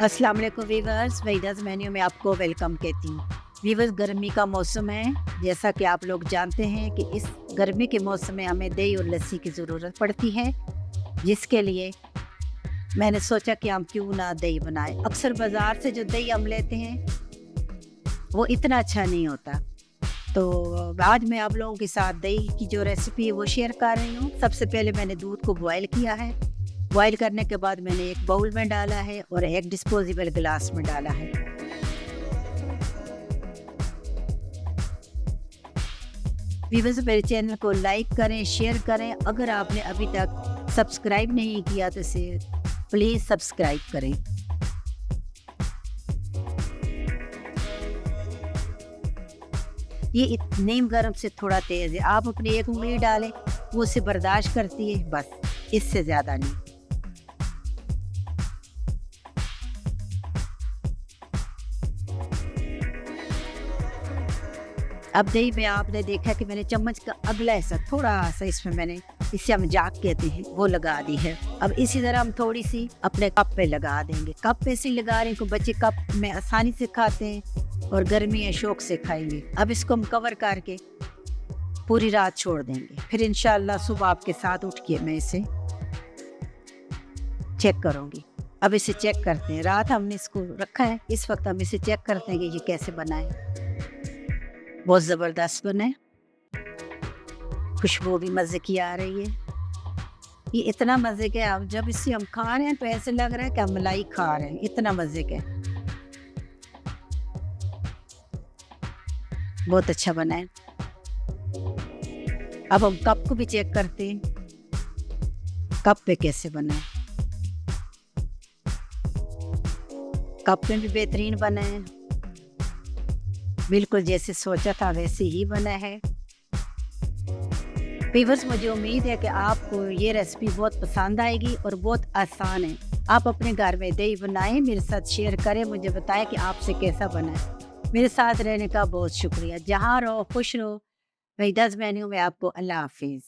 अस्सलाम वालेकुम viewers, वहीदा's menu में आपको वेलकम कहती हूँ। वीवर्स, गर्मी का मौसम है। जैसा कि आप लोग जानते हैं कि इस गर्मी के मौसम में हमें दही और लस्सी की ज़रूरत पड़ती है, जिसके लिए मैंने सोचा कि हम क्यों ना दही बनाएं। अक्सर बाज़ार से जो दही हम लेते हैं वो इतना अच्छा नहीं होता। तो आज मैं आप लोगों के साथ दही की जो रेसिपी है वो शेयर कर रही हूँ। सबसे पहले मैंने दूध को बॉयल किया है। बॉयल करने के बाद मैंने एक बाउल में डाला है और एक डिस्पोजेबल गिलास में डाला है। व्यूअर्स, मेरे चैनल को लाइक करें, शेयर करें। अगर आपने अभी तक सब्सक्राइब नहीं किया तो इसे प्लीज़ सब्सक्राइब करें। ये नीम गर्म से थोड़ा तेज़ है। आप अपनी एक उंगली डालें, वो उसे बर्दाश्त करती है, बस इससे ज़्यादा नहीं। अब दही में आपने देखा कि मैंने चम्मच का अगला हिस्सा थोड़ा सा इसमें मैंने, इसे हम जाग कहते हैं, वो लगा दी है। अब इसी तरह हम थोड़ी सी अपने कप पे लगा देंगे। कप पे से लगा रहे हैं तो बच्चे कप में आसानी से खाते हैं और गर्मी है शौक से खाएंगे। अब इसको हम कवर करके पूरी रात छोड़ देंगे। फिर इंशाल्लाह सुबह आपके साथ उठ के मैं इसे चेक करूँगी। अब इसे चेक करते हैं। रात हमने इसको रखा है, इस वक्त हम इसे चेक करते हैं कि ये कैसे बना है। बहुत ज़बरदस्त बना है, खुशबू भी मज़े की आ रही है। ये इतना मज़े का, अब जब इसे हम खा रहे हैं तो ऐसे लग रहा है कि हम मलाई खा रहे हैं, इतना मज़े का। बहुत अच्छा बना है। अब हम कप को भी चेक करते हैं, कप पे कैसे बना है। कप में भी बेहतरीन बना है, बिल्कुल जैसे सोचा था वैसे ही बना है। व्यूअर्स, मुझे उम्मीद है कि आपको ये रेसिपी बहुत पसंद आएगी और बहुत आसान है। आप अपने घर में दही बनाएं, मेरे साथ शेयर करें, मुझे बताएं कि आपसे कैसा बना है। मेरे साथ रहने का बहुत शुक्रिया। जहाँ रहो खुश रहो। वहीदा's मेन्यू में आपको अल्लाह हाफिज़।